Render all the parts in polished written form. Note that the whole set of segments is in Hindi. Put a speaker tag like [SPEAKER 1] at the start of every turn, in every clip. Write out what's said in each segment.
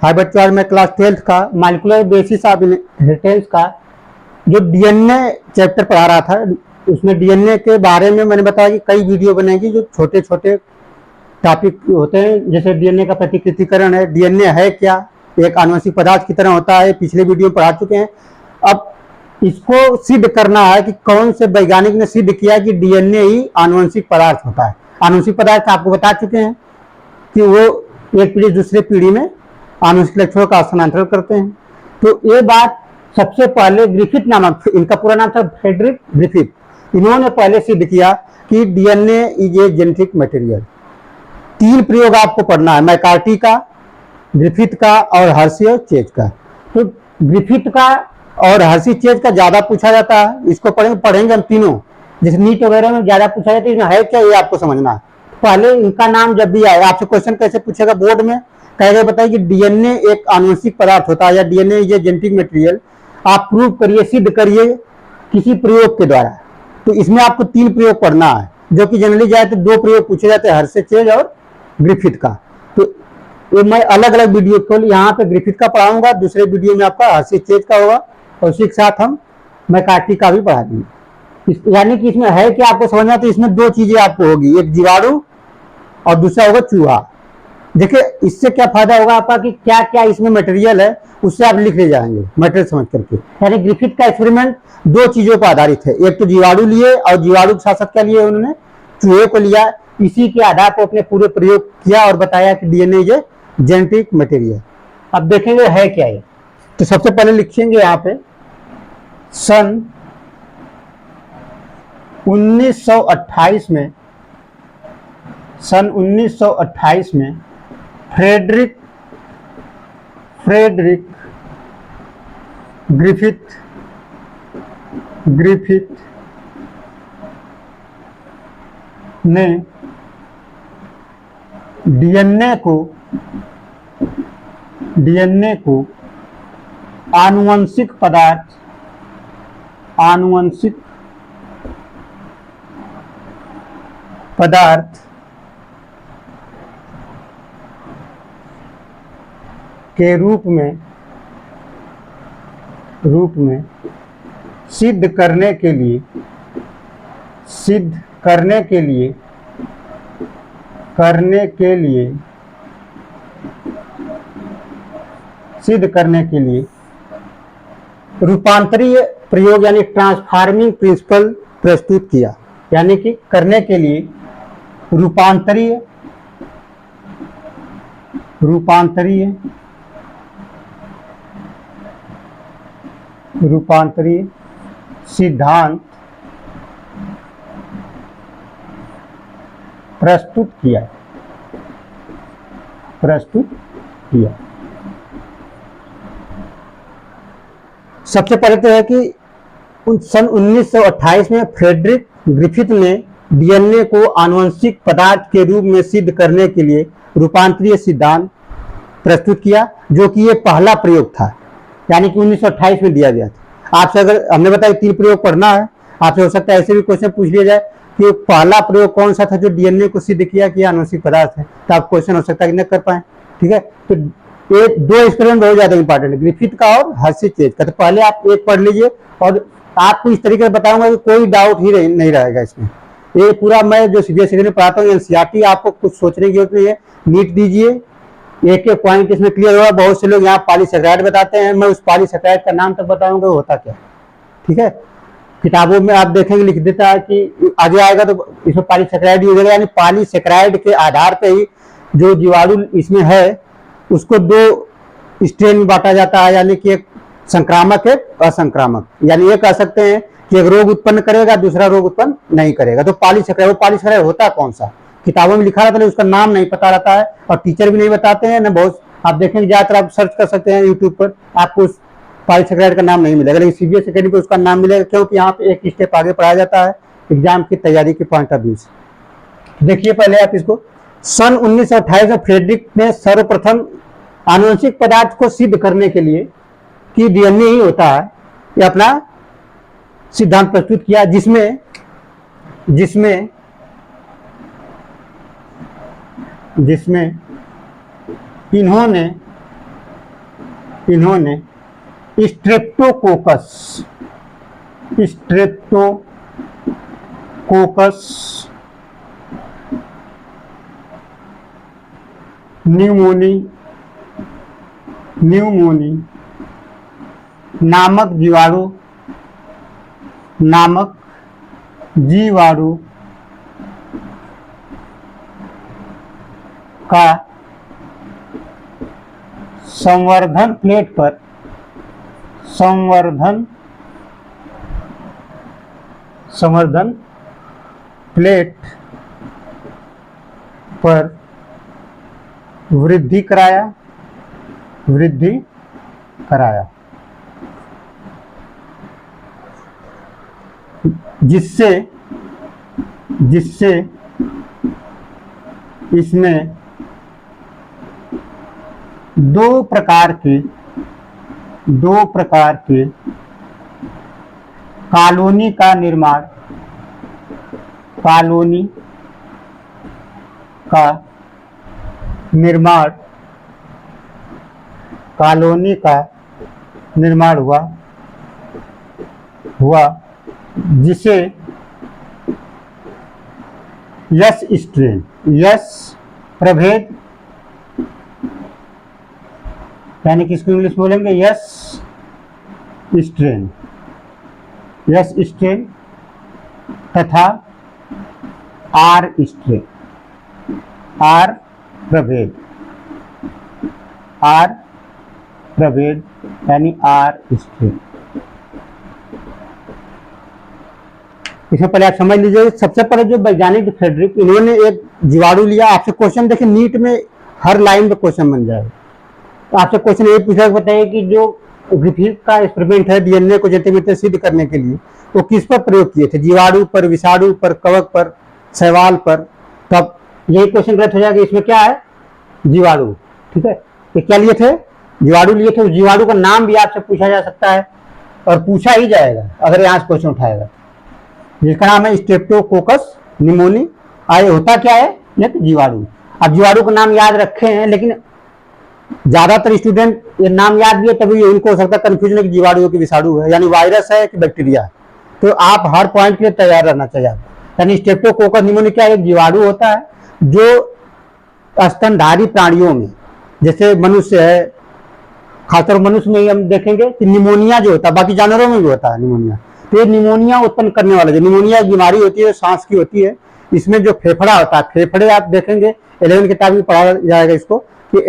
[SPEAKER 1] हाय बच्चों, आज मैं क्लास 12th का मॉलिक्यूलर बेसिस ऑफ इनहेरिटेंस का जो डीएनए चैप्टर पढ़ा रहा था, उसमें डीएनए के बारे में मैंने बताया कि कई वीडियो बनेगी जो छोटे छोटे टॉपिक होते हैं। जैसे डीएनए का प्रतिकृतिकरण है, डीएनए है क्या, एक आनुवंशिक पदार्थ की तरह होता है, पिछले वीडियो में पढ़ा चुके हैं। अब इसको सिद्ध करना है कि कौन से वैज्ञानिक ने सिद्ध किया कि डीएनए ही आनुवंशिक पदार्थ होता है। आनुवंशिक पदार्थ आपको बता चुके हैं कि वो एक पीढ़ी दूसरे पीढ़ी में आनुवंशिक लक्षणों का स्थानांतरण करते हैं। तो ये बात सबसे पहले ग्रिफिथ नामक, इनका पूरा नाम था फ्रेडरिक ग्रिफिथ, इन्होंने पहले सिद्ध किया कि DNA is a genetic material. 3 प्रयोग आपको पढ़ना है, मैकार्टी का, ग्रिफिथ का और हर्शी और चेज का। तो ग्रिफिथ का और हर्शी चेज का ज्यादा पूछा जाता है, इसको पढ़ेंगे हम तीनों। जैसे नीट वगैरह में ज्यादा पूछा जाता है, इसमें है क्या ये आपको समझना है। पहले इनका नाम जब भी आए, आपसे क्वेश्चन कैसे पूछेगा बोर्ड में, कहेगा बताइए कि डीएनए एक आनुवंशिक पदार्थ होता है या डीएनए ये जेनेटिक मटेरियल, आप प्रूव करिए, सिद्ध करिए किसी प्रयोग के द्वारा। तो इसमें आपको 3 प्रयोग पढ़ना है, जो कि जनरली जाए तो 2 प्रयोग पूछे जाते हैं, हर्शी चेज और ग्रिफिथ का। तो ये मैं अलग अलग वीडियो खोल, यहाँ पे ग्रिफिथ का पढ़ाऊंगा, दूसरे वीडियो में आपका हर्शी चेज का होगा, और उसी के साथ हम मैकार्टी का भी पढ़ा देंगे। यानी कि इसमें है कि आपको समझना, तो इसमें 2 चीजें आपको होगी, एक जीवाणु और दूसरा होगा चूहा। देखिए इससे क्या फायदा होगा आपका कि क्या क्या इसमें मटेरियल है, उससे आप लिख ले जाएंगे मटेरियल समझ करके। यानी ग्रिफिथ का एक्सपेरिमेंट 2 चीजों पर आधारित है, एक तो जीवाणु लिए और जीवाणु के साथ साथ क्या लिए उन्होंने, चूहे को लिया। इसी के आधार पर अपने पूरे प्रयोग किया और बताया कि डीएनए ये जेनेटिक मटेरियल। अब देखेंगे है क्या ये। तो सबसे पहले लिखेंगे यहाँ पे सन 1928 में फ्रेडरिक ग्रिफिथ ने डीएनए को आनुवंशिक पदार्थ के रूप में सिद्ध करने के लिए रूपांतरीय प्रयोग यानी ट्रांसफार्मिंग प्रिंसिपल प्रस्तुत किया। यानी कि करने के लिए रूपांतरीय सिद्धांत प्रस्तुत किया। सबसे पहले तो है कि सन 1928 में फ्रेडरिक ग्रिफिथ ने डीएनए को आनुवंशिक पदार्थ के रूप में सिद्ध करने के लिए रूपांतरीय सिद्धांत प्रस्तुत किया, जो कि ये पहला प्रयोग था। यानी कि 1928 में दिया गया था। आपसे अगर हमने बताया 3 प्रयोग पढ़ना है, आपसे हो सकता है ऐसे भी क्वेश्चन पूछ लिया जाए कि पहला प्रयोग कौन सा था जो डीएनए को सिद्ध किया कि आनुवंशिक पदार्थ है, तो आप क्वेश्चन हो सकता है कि न कर पाए। ठीक है, तो ये 2 एक्सपेरिमेंट बहुत ज्यादा इंपॉर्टेंट है, ग्रिफिथ का और हर्शी चेज का। तो पहले आप एक पढ़ लीजिए और आपको इस तरीके से बताऊंगा कि कोई डाउट ही नहीं रहेगा इसमें। ये पूरा मैं जो सीबीएसई में पढ़ाता हूँ एनसीईआरटी, आपको कुछ सोचने की जरूरत नहीं है। नीट दीजिए, एक एक पॉइंट इसमें क्लियर होगा। बहुत से लोग यहाँ पॉलीसेकेराइड बताते हैं, मैं उस पॉलीसेकेराइड का नाम तक बताऊंगा होता क्या। ठीक है, किताबों में आप देखेंगे लिख देता है कि आगे आएगा तो इसमें पॉलीसेकेराइड यूज होगा। यानी पॉलीसेकेराइड के आधार पर ही जो जीवाणु इसमें है उसको 2 स्ट्रेन में बांटा जाता है, यानी कि एक संक्रामक है असंक्रामक। यानी ये कह सकते हैं कि एक रोग उत्पन्न करेगा, दूसरा रोग उत्पन्न नहीं करेगा। तो पॉलीसेकेराइड होता है कौन सा, किताबों में लिखा रहता है, उसका नाम नहीं पता रहता है और टीचर भी नहीं बताते हैं ना। बहुत आप देखेंगे ज्यादातर आप सर्च कर सकते हैं यूट्यूब पर, आपको उस पॉलीसेकेराइड का नाम नहीं मिलेगा, लेकिन सीबीएसई अकेडमी पर उसका नाम मिलेगा, क्योंकि यहाँ पे एक स्टेप आगे पढ़ाया जाता है एग्जाम की तैयारी के पॉइंट ऑफ व्यू से। देखिए पहले आप इसको, सन 1928 में फ्रेडरिक ने सर्वप्रथम आनुवंशिक पदार्थ को सिद्ध करने के लिए कि डीएनए ही होता है, ये अपना सिद्धांत प्रस्तुत किया, जिसमें इन्होंने इन्होंने स्ट्रेप्टोकोकस न्यूमोनी नामक जीवाणु का संवर्धन प्लेट पर वृद्धि कराया जिससे इसमें दो प्रकार के कॉलोनी का निर्माण हुआ जिसे यस प्रभेद, यानी कि इसको इंग्लिश बोलेंगे यस स्ट्रेन तथा आर प्रभेद यानी आर स्ट्रेन। इसमें पहले आप समझ लीजिए, सबसे पहले जो वैज्ञानिक फ्रेडरिक, इन्होंने एक जीवाणु लिया। आपसे क्वेश्चन देखिए, नीट में हर लाइन पे क्वेश्चन बन जाएगा। तो आपसे क्वेश्चन ये पूछा, बताइए कि जो ग्रिफिथ का एक्सपेरिमेंट है डीएनए को जैसे सिद्ध करने के लिए, वो किस पर प्रयोग किए थे? जीवाणु पर, विषाणु पर, कवक पर, शैवाल पर। तब यही क्वेश्चन गलत हो जाएगा। इसमें क्या है? जीवाणु। ठीक है, ये क्या लिए थे? जीवाणु लिए थे। उस जीवाणु का नाम भी आपसे पूछा जा सकता है और पूछा ही जाएगा अगर यहाँ से क्वेश्चन उठाएगा, जिसका नाम है स्ट्रेप्टोकोकस निमोनी। आए होता क्या है? एक जीवाणु। अब जीवाणु का नाम याद रखे हैं, लेकिन ज्यादातर स्टूडेंट ये नाम याद भी है, तभी उनको हो सकता है कंफ्यूजन है कि जीवाणु है कि विषाणु है, यानी वायरस है कि बैक्टीरिया है। तो आप हर पॉइंट के लिए तैयार रहना चाहिए। यानी स्ट्रेप्टोकोकस निमोनी क्या है? एक जीवाणु होता है जो स्तनधारी प्राणियों में, जैसे मनुष्य है, खासतौर मनुष्य में हम देखेंगे कि निमोनिया जो होता है, बाकी जानवरों में भी होता है निमोनिया। तो ये निमोनिया उत्पन्न करने वाला, जो निमोनिया एक बीमारी होती है, सांस की होती है। इसमें जो फेफड़ा होता है, फेफड़े आप देखेंगे 11 किताब में पढ़ाया जाएगा इसको, कि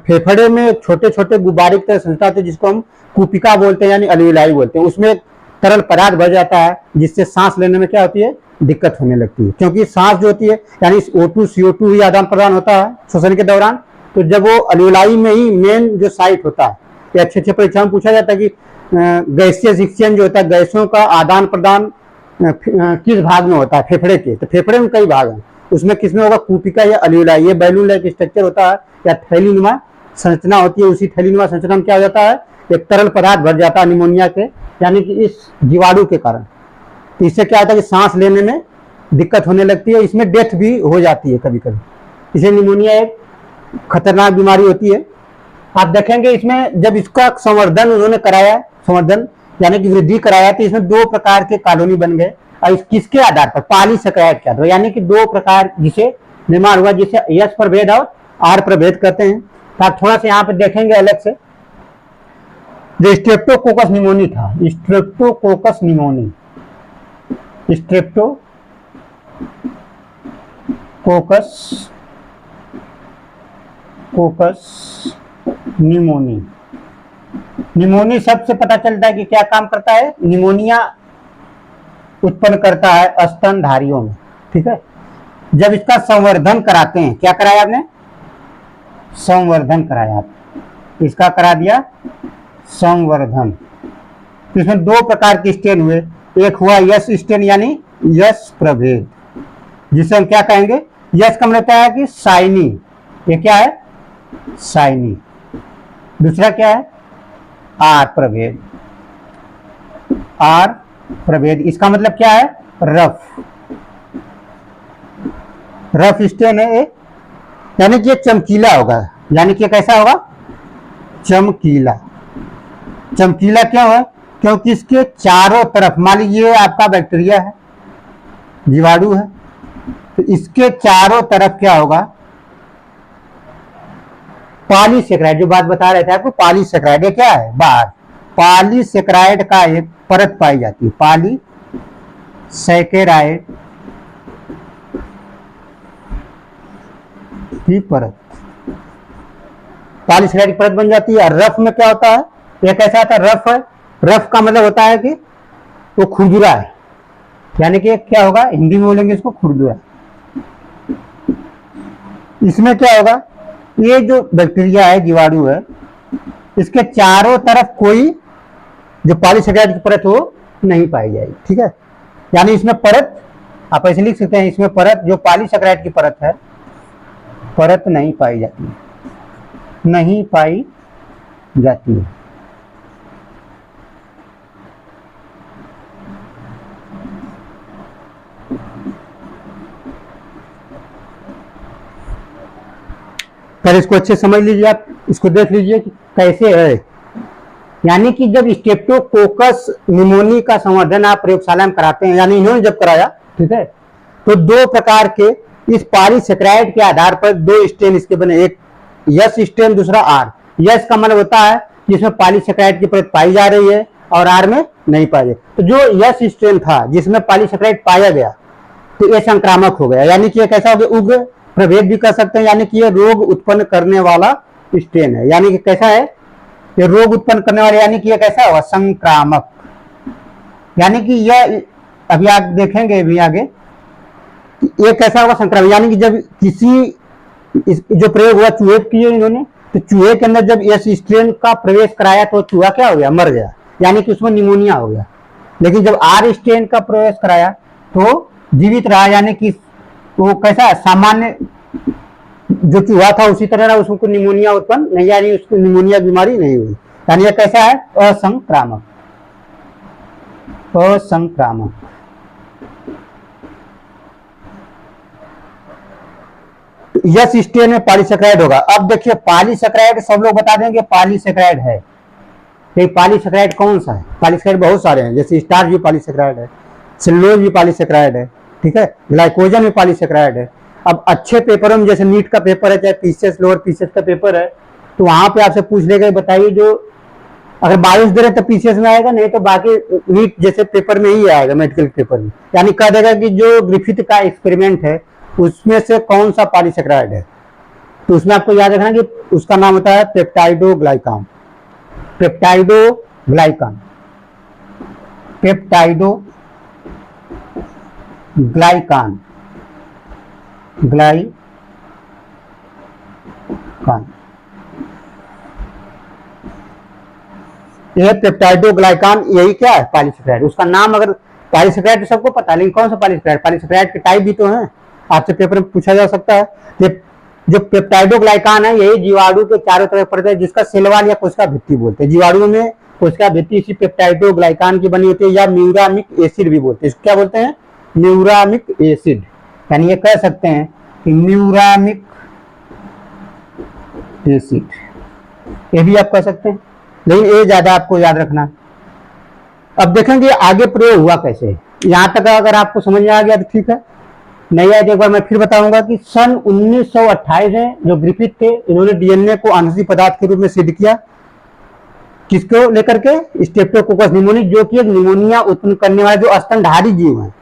[SPEAKER 1] फेफड़े में छोटे छोटे गुब्बारे की तरह संरचना होती है, जिसको हम कुपिका बोलते हैं, यानी अलवेलाई बोलते हैं। उसमें तरल पदार्थ भर जाता है, जिससे सांस लेने में क्या होती है? दिक्कत होने लगती है। क्योंकि सांस जो होती है, यानी O2 CO2 ही आदान प्रदान होता है श्वसन के दौरान। तो जब वो अलवेलाई में ही मेन जो साइट होता है, ये अच्छे परीक्षा में पूछा जाता है कि गैसियस एक्सचेंज जो होता है, गैसों का आदान प्रदान किस भाग में होता है? फेफड़े के। तो फेफड़े में कई भाग हैं, उसमें किसमें होगा? कुपिका या अलवेलाई। ये बैलून लाइक स्ट्रक्चर होता है या थैलीनुमा संरचना होती है। उसी थैलीनुमा संरचना में क्या हो जाता है? एक तरल पदार्थ भर जाता है निमोनिया के, यानी कि इस जीवाणु के कारण। तो इससे क्या होता है कि सांस लेने में दिक्कत होने लगती है। इसमें डेथ भी हो जाती है कभी कभी। इसे निमोनिया एक खतरनाक बीमारी होती है। आप देखेंगे इसमें जब इसका संवर्धन उन्होंने कराया, संवर्धन यानी कि वृद्धि कराया, तो इसमें दो प्रकार के कॉलोनी बन गए। और इस किसके आधार पर? पॉलीसेकेराइड के आधार पर, यानी कि दो प्रकार जिसे निर्माण हुआ, जिसे यस प्रभेद और आर प्रभेद कहते हैं। तो आप थोड़ा सा यहाँ पे देखेंगे अलग से, जो स्ट्रेप्टोकोकस निमोनी था, स्ट्रेप्टोकोकस निमोनी शब्द से पता चलता है कि क्या काम करता है? निमोनिया उत्पन्न करता है स्तनधारियों में। ठीक है, जब इसका संवर्धन कराते हैं, क्या कराया आपने? संवर्धन कराया। इसका करा दिया संवर्धन। तो इसमें दो प्रकार के स्टेन हुए। एक हुआ यस स्टेन, यानी यस प्रभेद, जिसे हम क्या कहेंगे? यस का मतलब क्या है कि शाइनी। ये क्या है? शाइनी। दूसरा क्या है? आर प्रभेद। इसका मतलब क्या है? रफ स्टेन है, यानी कि ये चमकीला होगा। यानी कि कैसा होगा? चमकीला। चमकीला क्यों है? क्योंकि इसके चारों तरफ, मान लीजिए आपका बैक्टीरिया है, जीवाणु है, तो इसके चारों तरफ क्या होगा, पॉलीसेकेराइड, जो बात बता रहे थे आपको, पॉलीसेकेराइड ये क्या है, बाहर पॉलीसेकेराइड का एक परत पाई जाती है, पॉलीसेकेराइड की परत, पॉलीसेकेराइड की परत बन जाती है। रफ में क्या होता है, ये कैसा आता है, रफ है, रफ का मतलब होता है कि वो खुरदुरा है, यानी कि क्या होगा, हिंदी में बोलेंगे इसको खुरदुरा। इसमें क्या होगा, ये जो बैक्टीरिया है, जीवाणु है, इसके चारों तरफ कोई जो पॉलीसेकेराइड की परत हो नहीं पाई जाएगी, ठीक है। यानी इसमें परत, आप ऐसे लिख सकते हैं, इसमें परत जो पॉलीसेकेराइड की परत है, परत नहीं पाई जाती है, नहीं पाई जाती है। पहले इसको अच्छे समझ लीजिए, आप इसको देख लीजिए कि कैसे है। यानी कि जब स्ट्रेप्टोकोकस निमोनी का संवर्धन आप प्रयोगशाला में कराते हैं, यानी इन्होंने जब कराया, ठीक है, तो दो प्रकार के इस पॉलीसेकेराइड के आधार पर दो स्ट्रेन इसके बने, एक यस स्ट्रेन, दूसरा आर। यस का मतलब होता है जिसमें पॉलीसेकेराइड की परत पाई जा रही है और आर में नहीं पाई। तो जो यस स्ट्रेन था जिसमें पॉलीसेकेराइड पाया गया, तो ये संक्रामक हो गया, यानी कि ये कैसा हो गया, उग्र प्रभेद भी कर सकते हैं, यानी कि ये रोग उत्पन्न करने वाला स्ट्रेन है। यानी कि कैसा है, ये रोग उत्पन्न करने वाला, यानी कि ये कैसा होगा, संक्रामक। यानी कि यह अभी आप देखेंगे भी आगे, ये कैसा होगा, संक्रामक। यानी कि जब किसी जो प्रयोग हुआ, चूहे किए इन्होंने, तो चूहे के अंदर जब यह स्ट्रेन का प्रवेश कराया तो चूहा क्या हो गया, मर गया, यानी कि उसमें निमोनिया हो गया। लेकिन जब आर स्ट्रेन का प्रवेश कराया तो जीवित रहा, यानी कि वो कैसा, सामान्य जो चूहा था उसी तरह रहा, उसको निमोनिया उत्पन्न नहीं, यानी उसको निमोनिया बीमारी नहीं हुई। यानी ये कैसा है, असंक्रामक, असंक्रामक। यस स्ट्रेन में पॉलीसेकेराइड होगा। अब देखिए पॉलीसेकेराइड सब लोग बता देंगे पॉलीसेकेराइड है, तो पॉलीसेकेराइड कौन सा है, पॉलीसेकेराइड बहुत सारे हैं, जैसे स्टार्च भी पॉलीसेकेराइड है, सेलुलोज भी पॉलीसेकेराइड है, ठीक है, ग्लाइकोजन भी पॉलीसेकेराइड है। अब अच्छे पेपरों में, जैसे नीट का पेपर है, चाहे पीसीएस लोअर पीसीएस का पेपर है, तो वहां पे आपसे पूछ लेगा, बताइए जो अगर बायोस दे रहे तो पीसीएस में आएगा, नहीं तो बाकी नीट जैसे पेपर में ही आएगा, मेडिकल पेपर में। यानी कह देगा कि जो ग्रिफिथ का एक्सपेरिमेंट है उसमें से कौन सा पॉलीसेकेराइड है, तो उसमें आपको याद रखना कि उसका नाम होता है पेप्टाइडोग्लाइकान, पेप्टाइडोग्लाइकान, पेप्टाइडोग्लाइकान, ग्लाइकान। यह पेप्टाइडोग्लाइकान, यही क्या है, पॉलीसेकेराइड। उसका नाम, अगर पॉलीसेकेराइड तो सबको पता है, लेकिन कौन सा पॉलीसेकेराइड, पॉलीसेकेराइड के टाइप भी तो हैं, आपसे पेपर में पूछा जा सकता है। जो पेप्टाइडोग्लाइकान है, यही जीवाणु के चारों तरफ पड़ता है, जिसका सेलवाल या कोशिका भित्ति बोलते हैं। जीवाणु में कोशिका भित्ति इसी पेप्टाइडोग्लाइकान की बनी होती है, या म्यूरामिक एसिड भी बोलते हैं। इसको क्या बोलते हैं, म्यूरामिक एसिड। यानी ये कह सकते हैं कि म्यूरामिक एसिड, ये भी आप कह सकते हैं, लेकिन ये ज्यादा आपको याद रखना। अब देखेंगे आगे प्रयोग हुआ कैसे। यहां तक अगर आपको समझ में आ गया तो ठीक है, नहीं आया तो एक बार मैं फिर बताऊंगा कि सन 1928 में जो ग्रिफिथ थे, इन्होंने डीएनए को आनुवंशिक पदार्थ के रूप में सिद्ध किया। किसको लेकर के, स्ट्रेप्टोकोकस निमोनी, जो कि एक निमोनिया उत्पन्न करने वाला जो स्तनधारी जीव है।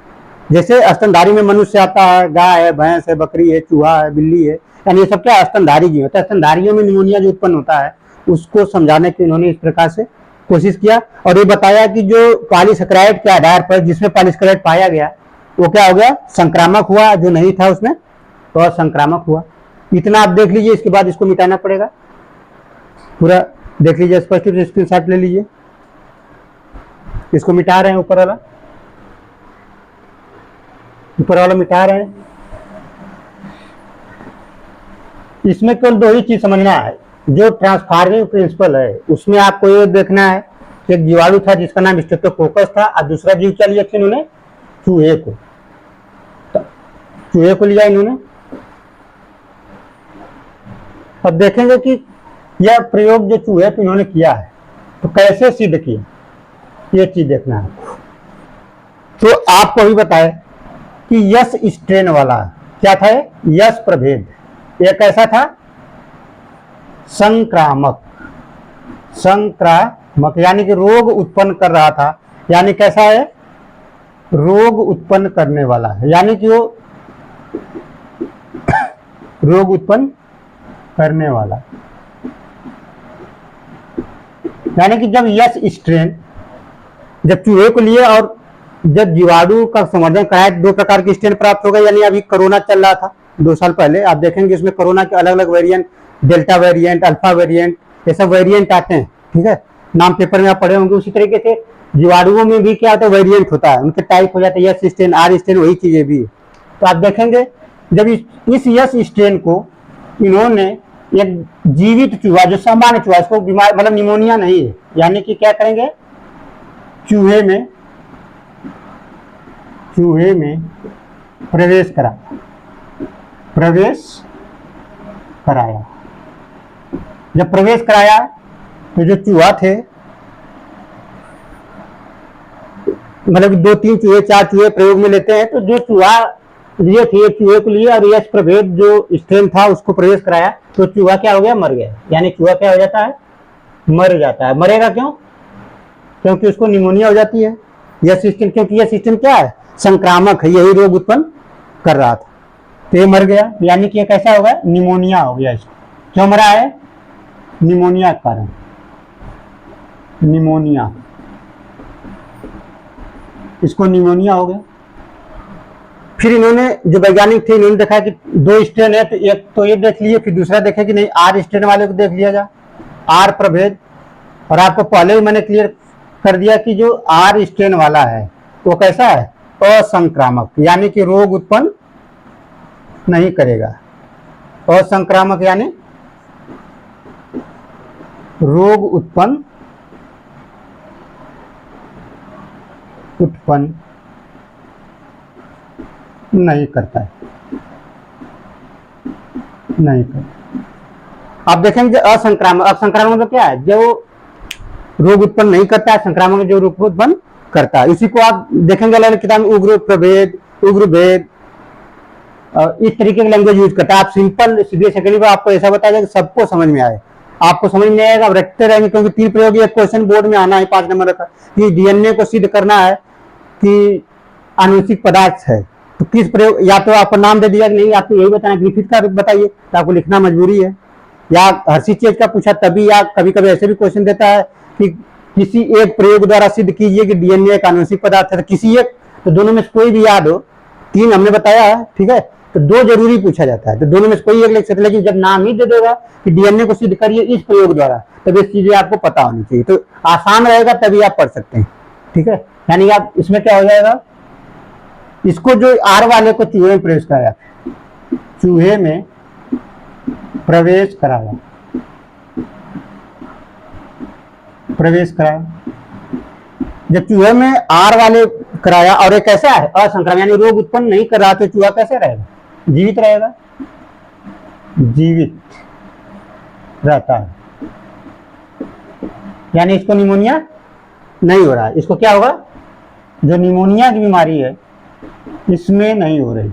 [SPEAKER 1] जैसे स्तनधारी में मनुष्य आता है, गाय है, भैंस है, बकरी है, चूहा है, बिल्ली है, यानी ये सब क्या स्तनधारी जीव होता है। स्तनधारियों में निमोनिया जो उत्पन्न होता है उसको समझाने के इन्होंने इस प्रकार से कोशिश किया, और ये बताया कि जो पॉलीसेकेराइड के आधार पर जिसमें पॉलीसेकेराइड पाया गया वो क्या हो गया, संक्रामक हुआ, जो नहीं था उसमें तो असंक्रामक हुआ। इतना आप देख लीजिए, इसके बाद इसको मिटाना पड़ेगा, पूरा देख लीजिए, स्पष्ट रूप से स्क्रीनशॉट ले लीजिए। इसको मिटा रहे हैं, ऊपर वाला मिटा रहे हैं। इसमें केवल दो ही चीज समझना है, जो ट्रांसफार्मिंग प्रिंसिपल है उसमें आपको ये देखना है, एक जीवाणु था जिसका नाम स्ट्रेप्टोकोकस था, और दूसरा जीव क्या लिया था इन्होंने, चूहे को, चूहे को लिया इन्होंने। अब देखेंगे कि यह प्रयोग जो चूहे पे इन्होंने किया है, तो कैसे सिद्ध किया, ये चीज देखना है। तो आपको भी बताए कि यस स्ट्रेन वाला क्या था, यस प्रभेद, ये कैसा था, संक्रामक, संक्रामक यानी कि रोग उत्पन्न कर रहा था, यानी कैसा है, रोग उत्पन्न करने वाला है, यानी कि वो रोग उत्पन्न करने वाला, यानी कि जब यस स्ट्रेन जब चूहे को लिए और जब जीवाणु का संवर्धन कराया, दो प्रकार के स्ट्रेन प्राप्त हो गए। यानी अभी कोरोना चल रहा था 2 साल पहले, आप देखेंगे इसमें कोरोना के अलग अलग variant, delta variant, alpha variant, ये सब वेरिएंट आते हैं, ठीक है, नाम पेपर में आप पढ़े होंगे। उसी तरीके से जीवाणुओं में भी क्या होता है, वेरिएंट होता है, उनके टाइप हो जाते हैं, यस स्ट्रेन, आर स्ट्रेन, वही चीजें भी। तो आप देखेंगे जब इस यस स्ट्रेन को इन्होंने एक जीवित चूहा, जो सामान्य चूहा, इसको बीमार मतलब निमोनिया नहीं है, यानी कि क्या करेंगे, चूहे में प्रवेश कराया। जब प्रवेश कराया तो जो चूहा थे, मतलब 2, 3 चूहे, 4 चूहे प्रयोग में लेते हैं, तो जो चूहा लिए थे, चूहे को लिए और यस प्रभेद जो स्ट्रेन था उसको प्रवेश कराया, तो चूहा क्या हो गया, मर गया। यानी चूहा क्या हो जाता है, मर जाता है। मरेगा क्यों, क्योंकि उसको निमोनिया हो जाती है, यह सिस्टम, क्योंकि यह सिस्टम क्या है, संक्रामक है, यही रोग उत्पन्न कर रहा था, तो ये मर गया। यानी कि कैसा होगा, निमोनिया हो गया इसको। क्यों मरा है, निमोनिया के कारण, निमोनिया, इसको निमोनिया हो गया। फिर इन्होंने जो वैज्ञानिक थे, इन्होंने देखा कि 2 स्ट्रेन है, तो एक तो ये देख लिए, फिर दूसरा देखा कि नहीं, आर स्ट्रेन वाले को देख लिया जा, आर प्रभेद। और आपको पहले ही मैंने क्लियर कर दिया कि जो आर स्ट्रेन वाला है वो कैसा है, असंक्रामक, यानी कि रोग उत्पन्न नहीं करेगा। असंक्रामक यानी रोग उत्पन्न नहीं करता है, नहीं करता। आप देखेंगे असंक्रामक, असंक्रामक तो क्या है, जो रोग उत्पन्न नहीं करता है, संक्रामक जो रोग उत्पन्न करता है। इसी को आप देखेंगे अलग किताब में, उग्र प्रभेद, उग्र भेद, इस तरीके की लैंग्वेज यूज करता है। आप सिंपल सीधे सेकंड में आपको ऐसा बताया कि सबको समझ में आए, आपको समझ में आएगा, आप रखते रहेंगे, क्योंकि 3 प्रयोग एक क्वेश्चन बोर्ड में आना है 5 नंबर का, कि डीएनए को सिद्ध करना है कि आनुवंशिक पदार्थ है, तो किस प्रयोग, या तो आपको नाम दे दिया कि नहीं, आपको यही बताना, ग्रिफिथ का बताइए, तो आपको लिखना मजबूरी है, या हर चीज का पूछा तभी, या कभी कभी ऐसे भी क्वेश्चन देता है कि किसी एक प्रयोग द्वारा सिद्ध कीजिए कि डीएनए एक आनुवंशिक पदार्थ है, तो किसी एक, तो दोनों में से कोई भी याद हो, 3 हमने बताया है, ठीक है, तो 2 जरूरी पूछा जाता है, तो दोनों में से कोई एक लिख सकते, लेकिन जब नाम ही दे देगा कि डीएनए को सिद्ध करिए इस प्रयोग द्वारा, तब इस चीजें आपको पता होनी चाहिए, तो आसान रहेगा, तभी आप पढ़ सकते हैं, ठीक है। यानी आप इसमें क्या हो जाएगा, इसको जो आर वाले को चूहे में प्रवेश कराया, चूहे में प्रवेश कराया, जब चूहे में आर वाले कराया, और एक कैसा है, असंक्रामक, यानी रोग उत्पन्न नहीं कर रहा, तो चूहा कैसे रहेगा, जीवित रहेगा, जीवित रहता है, यानी इसको निमोनिया नहीं हो रहा है। इसको क्या होगा, जो निमोनिया की बीमारी है इसमें नहीं हो रही,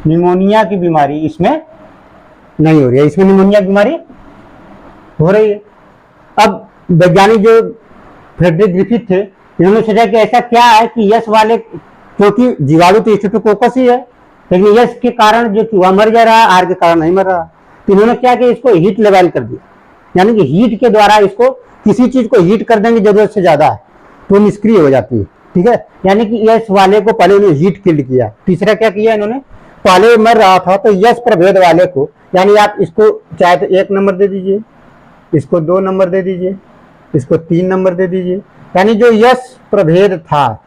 [SPEAKER 1] निमोनिया की बीमारी इसमें नहीं हो रही है, इसमें निमोनिया की बीमारी हो रही है। अब वैज्ञानिक जो फ्रेडरिक ग्रिफिथ थे, इन्होंने सोचा कि ऐसा क्या है कि यस वाले, क्योंकि जीवाणु तो स्ट्रेप्टोकोकस ही है, लेकिन यस के कारण जो चूहा मर जा रहा है, आर के कारण नहीं मर रहा, तो इन्होंने क्या किया, इसको हीट लेवल कर दिया, यानी कि हीट के द्वारा इसको, किसी चीज को हीट कर देंगे जरूरत से ज्यादा है तो निष्क्रिय हो जाती है, ठीक है। यानी कि यस वाले को पहले उन्होंने हीट किल्ड किया। तीसरा क्या किया इन्होंने, पहले मर रहा था तो यस प्रभेद वाले को, यानी आप इसको चाहे तो 1 नंबर दे दीजिए, इसको 2 नंबर दे दीजिए, इसको 3 नंबर दे दीजिए, यानी जो यस प्रभेद था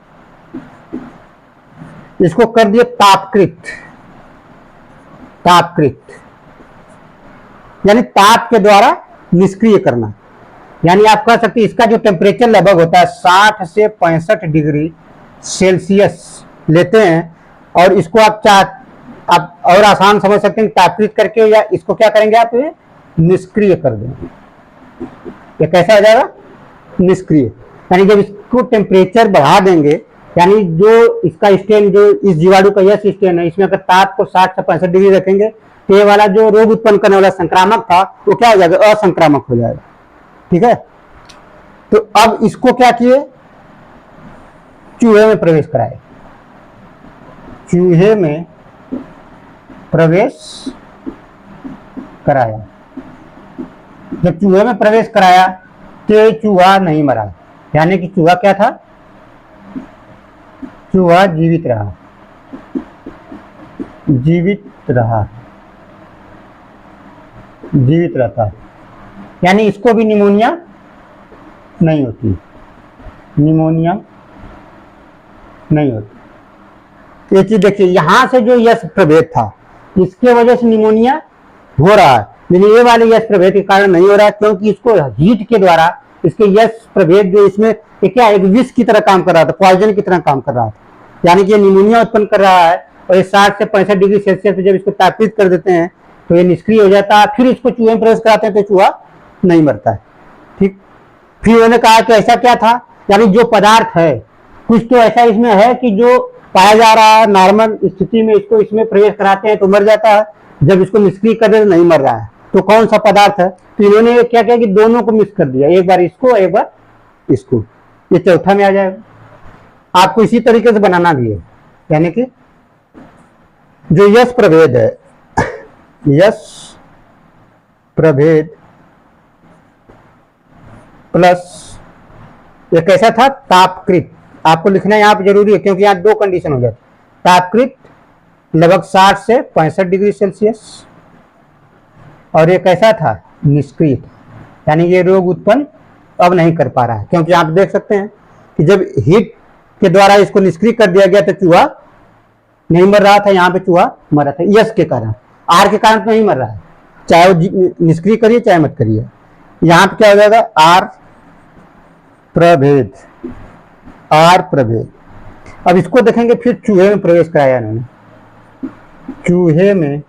[SPEAKER 1] इसको कर दिए तापकृत, यानी ताप के द्वारा निष्क्रिय करना। यानी आप कह सकते हैं इसका जो टेम्परेचर लगभग होता है 60 से 65 डिग्री सेल्सियस लेते हैं, और इसको आप और आसान समझ सकते हैं तापकृत करके, या इसको क्या करेंगे आप, निष्क्रिय कर देंगे, ये कैसा हो जाएगा, निष्क्रिय। यानी जब इसको टेम्परेचर बढ़ा देंगे, यानी जो इसका स्टेन, जो इस जीवाणु का यह स्टेन है, इसमें अगर ताप को 60 से 65 डिग्री रखेंगे तो ये वाला जो रोग उत्पन्न करने वाला संक्रामक था वो क्या हो जाएगा, असंक्रामक हो जाएगा। ठीक है, तो अब इसको क्या किए, चूहे में प्रवेश कराए, चूहे में प्रवेश कराया। जब चूहे में प्रवेश कराया तो चूहा नहीं मरा, यानी कि चूहा क्या था, चूहा जीवित रहा, जीवित रहा, जीवित रहता, यानी इसको भी निमोनिया नहीं होती, निमोनिया नहीं होती। ये चीज देखिए, यहां से जो यश प्रभेद था इसके वजह से निमोनिया हो रहा है, लेकिन ये वाले यश प्रभेद के कारण नहीं हो रहा है, क्योंकि इसको हीट के द्वारा इसके यश प्रभेद जो इसमें ये क्या एक विष की तरह काम कर रहा था, पॉइजन की तरह काम कर रहा था, यानी कि ये निमोनिया उत्पन्न कर रहा है। और ये 60 से 65 डिग्री सेल्सियस पे जब इसको तापित कर देते हैं तो ये निष्क्रिय हो जाता है, फिर इसको चूहे में प्रवेश कराते हैं तो चूहा नहीं मरता है। ठीक, फिर उन्होंने कहा कि ऐसा क्या था, यानी जो पदार्थ है कुछ तो ऐसा इसमें है कि जो पाया जा रहा है नॉर्मल स्थिति में, इसको इसमें प्रवेश कराते हैं तो मर जाता है, जब इसको निष्क्रिय कर देते नहीं मर रहा है, तो कौन सा पदार्थ है। तो इन्होंने क्या किया कि दोनों को मिक्स कर दिया, एक बार इसको एक बार इसको, ये चौथा में आ जाएगा। आपको इसी तरीके से बनाना भी है, यानी कि जो यश प्रभेद है, यश प्रभेद प्लस ये कैसा था, तापकृत। आपको लिखना यहाँ पे जरूरी है क्योंकि यहाँ दो कंडीशन हो जाती, तापकृत लगभग 60 से 65 डिग्री सेल्सियस, और ये कैसा था, निष्क्रिय, यानी ये रोग उत्पन्न अब नहीं कर पा रहा है, क्योंकि आप देख सकते हैं कि जब हीट के द्वारा इसको निष्क्रिय कर दिया गया तो चूहा नहीं मर रहा था, यहाँ पे चूहा मरा था यश के कारण, आर के कारण तो नहीं मर रहा है, चाहे वो निष्क्रिय करिए चाहे मत करिए। यहाँ पे क्या हो जाएगा, आर प्रभेद, आर प्रभेद। अब इसको देखेंगे, फिर चूहे में प्रवेश कराया इन्होंने, चूहे में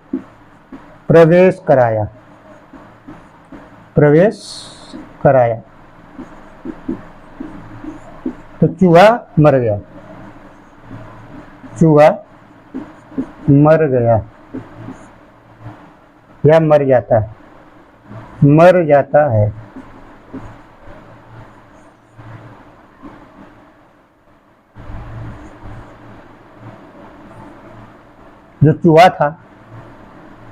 [SPEAKER 1] प्रवेश कराया, प्रवेश कराया तो चूहा मर गया, चूहा मर गया या मर जाता है, मर जाता है। जो चूहा था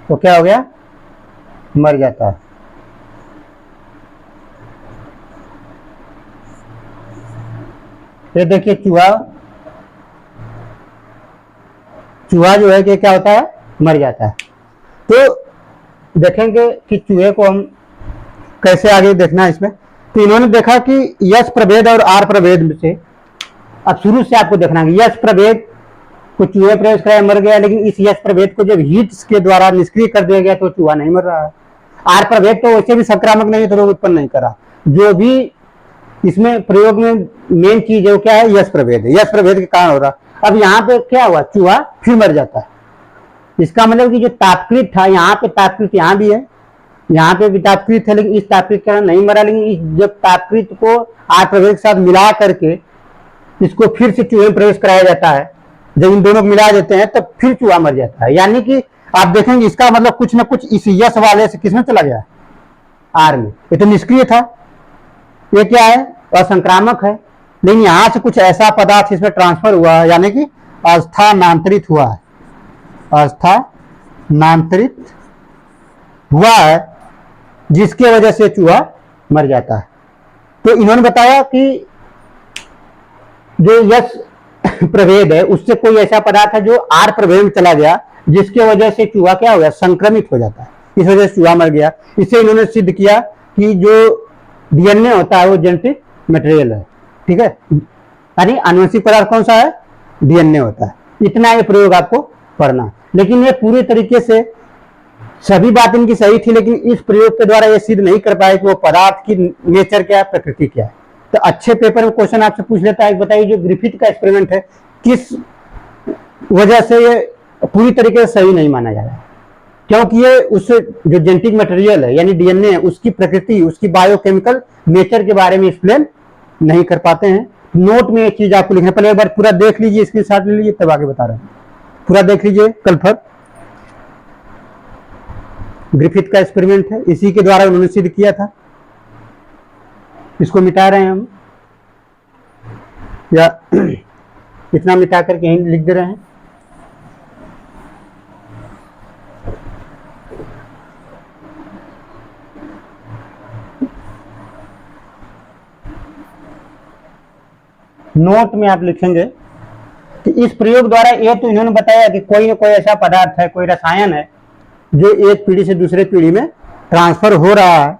[SPEAKER 1] वो क्या हो गया, मर जाता है। ये देखिए चूहा, चूहा जो है कि क्या होता है, मर जाता है। तो देखेंगे कि चूहे को हम कैसे आगे देखना है इसमें। तो इन्होंने देखा कि यश प्रभेद और आर प्रभेद में से, अब शुरू से आपको देखना है, यश प्रभेद को चूहे प्रवेश कराया मर गया, लेकिन इस यश प्रभेद को जब हीट के द्वारा निष्क्रिय कर दिया गया तो चूहा नहीं मर रहा है। आर प्रभेद तो वैसे भी संक्रामक नहीं, तो रोग उत्पन्न नहीं करा। जो भी इसमें प्रयोग में मेन चीज है वो क्या है, यश प्रभेद है, यश प्रभेद के कारण हो रहा। अब यहाँ पे क्या हुआ, चूहा फिर मर जाता है। इसका मतलब कि जो तापकृत था, यहाँ पे तापकृत यहाँ भी है, यहाँ पे भी तापकृत है, लेकिन इस तापकृत के कारण नहीं मरा। लेकिन जब तापकृत को आर प्रभेद के साथ मिला करके इसको फिर से चूहे में प्रवेश कराया जाता है, जब इन दोनों को मिला देते हैं तब फिर चूहा मर जाता है। यानी कि आप देखेंगे इसका मतलब कुछ ना कुछ इस यश वाले से किसमें चला गया, आर में। ये तो निष्क्रिय था, ये क्या है, असंक्रामक है, लेकिन यहां से कुछ ऐसा पदार्थ इसमें ट्रांसफर हुआ है, यानी कि अस्थानांतरित हुआ है, अस्थानांतरित हुआ है, जिसके वजह से चूहा मर जाता है। तो इन्होंने बताया कि जो यश प्रभेद है उससे कोई ऐसा पदार्थ है जो आर प्रभेद में चला गया, जिसके वजह से चूहा क्या हो गया, संक्रमित हो जाता है, इस वजह से चूहा मर गया। इससे इन्होंने सिद्ध किया कि जो डीएनए होता है वो जेनेटिक मटेरियल है, ठीक है, यानी आनुवंशिक पदार्थ कौन सा है, डीएनए होता है। इतना ये प्रयोग आपको पढ़ना, लेकिन ये पूरे तरीके से सभी बात इनकी सही थी, लेकिन इस प्रयोग के द्वारा ये सिद्ध नहीं कर पाए कि वो पदार्थ की नेचर क्या है, प्रकृति क्या है। तो अच्छे पेपर में क्वेश्चन आपसे पूछ लेता है, बताइए जो ग्रिफिथ का एक्सपेरिमेंट है किस वजह से ये पूरी तरीके से सही नहीं माना जा रहा है। क्योंकि ये उस जो जेनेटिक मटेरियल है यानी डीएनए है उसकी प्रकृति, उसकी बायोकेमिकल नेचर के बारे में एक्सप्लेन नहीं कर पाते हैं। नोट में एक चीज आपको लिखना, पहले एक बार पूरा देख लीजिए, स्क्रीनशॉट ले लीजिए, तब आगे बता रहे हैं। पूरा देख लीजिए कल्फर ग्रिफिथ का एक्सपेरिमेंट है, इसी के द्वारा उन्होंने सिद्ध किया था। इसको मिटा रहे हैं हम, या इतना मिटा करके यहीं लिख दे रहे हैं। नोट में आप लिखेंगे कि इस प्रयोग द्वारा ये तो इन्होंने बताया कि कोई न कोई ऐसा पदार्थ है, कोई रसायन है जो एक पीढ़ी से दूसरे पीढ़ी में ट्रांसफर हो रहा है,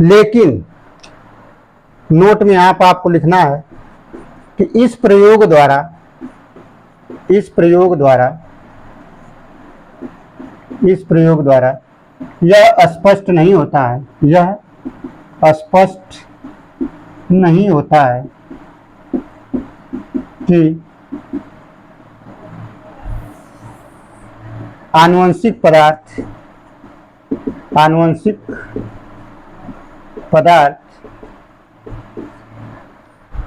[SPEAKER 1] लेकिन नोट में आपको लिखना है कि इस प्रयोग द्वारा यह स्पष्ट नहीं होता है, यह स्पष्ट नहीं होता है कि आनुवंशिक पदार्थ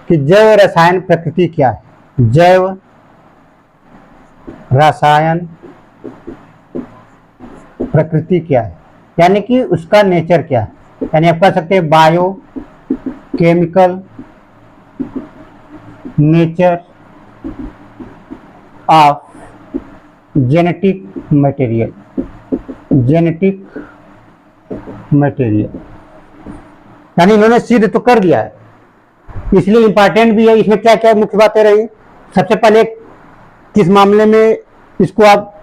[SPEAKER 1] की जैव रसायन प्रकृति क्या है, जैव रसायन प्रकृति क्या है, यानी कि उसका नेचर क्या है। यानी आप कह सकते हैं bio chemical nature of genetic material, यानी इन्होंने सिद्ध तो कर दिया है, इसलिए इंपॉर्टेंट भी है। इसमें क्या क्या मुख्य बातें रही, सबसे पहले किस मामले में इसको आप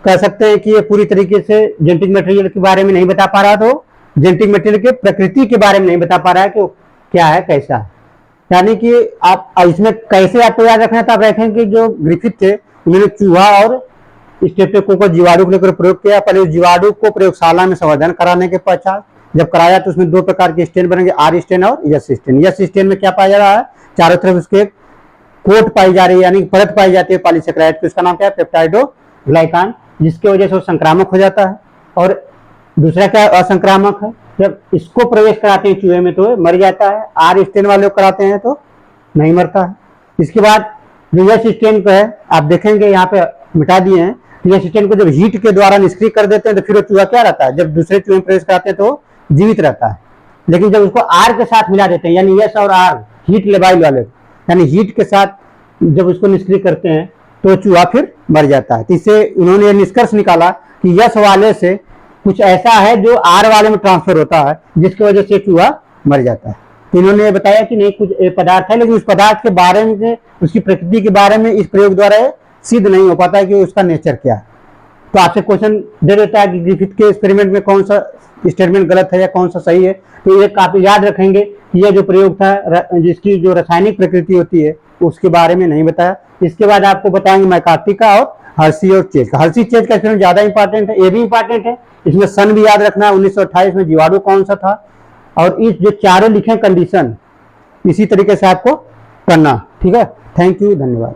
[SPEAKER 1] कह सकते हैं कि ये पूरी तरीके से जेनेटिक मटेरियल के बारे में नहीं बता पा रहा, तो जेनेटिक मटेरियल के प्रकृति के बारे में नहीं बता पा रहा है कि क्या है कैसा है। यानी कि आप इसमें कैसे आपको याद रखना था, आप रखें कि जो ग्रिफिथ थे उन्होंने चूहा और स्टेप्टोकोकस को जीवाणु को लेकर प्रयोग किया। पहले उस जीवाणु को प्रयोगशाला में संवर्धन कराने के पश्चात जब कराया तो उसमें दो प्रकार के स्टेन बनेंगे, आर स्टेन और यस स्टेन। यस स्टेन में क्या पाया जा रहा है, चारों तरफ उसके कोट पाई जा रही है, यानी परत पाई जाती है पॉलीसेकेराइड की, उसका नाम क्या है पेप्टाइडोग्लाइकान, जिसकी वजह से वो संक्रामक हो जाता है। और दूसरा क्या असंक्रामक है, जब इसको प्रवेश कराते हैं चूहे में तो मर जाता है, आर स्टेन वाले को कराते हैं तो नहीं मरता है। इसके बाद जो यस स्टेन का है आप देखेंगे यहाँ पे मिटा दिए हैं, यस स्टेन को जब हीट के द्वारा निष्क्रिय कर देते हैं तो फिर वो चूहा क्या रहता है, जब दूसरे चूहे में प्रवेश कराते हैं तो जीवित रहता है। लेकिन जब उसको आर के साथ मिला देते हैं, यानी यस और आर हीट लेवाइल वाले, यानी हीट के साथ जब उसको निष्क्रिय करते हैं तो चूहा फिर मर जाता है। तो इससे उन्होंने निष्कर्ष निकाला कि यस वाले से कुछ ऐसा है जो आर वाले में ट्रांसफर होता है जिसकी वजह से चूहा मर जाता है। तो इन्होंने ये बताया कि नहीं कुछ पदार्थ है, लेकिन उस पदार्थ के बारे में, उसकी प्रकृति के बारे में इस प्रयोग द्वारा सिद्ध नहीं हो पाता है कि उसका नेचर क्या है। तो आपसे क्वेश्चन दे देता है कि ग्रिफिथ के एक्सपेरिमेंट में कौन सा स्टेटमेंट गलत है या कौन सा सही है। तो ये आप याद रखेंगे कि यह जो प्रयोग था जिसकी जो रासायनिक प्रकृति होती है उसके बारे में नहीं बताया। इसके बाद आपको बताएंगे मैकार्थी का और हर्शी और चेज का। हर्शी चेज का एक्सपेरिमेंट ज्यादा इंपॉर्टेंट है, ये भी इंपॉर्टेंट है। इसमें सन भी याद रखना है, 1928 में जीवाणु कौन सा था, और इस जो चारों लिखे कंडीशन इसी तरीके से आपको करना। ठीक है, थैंक यू, धन्यवाद।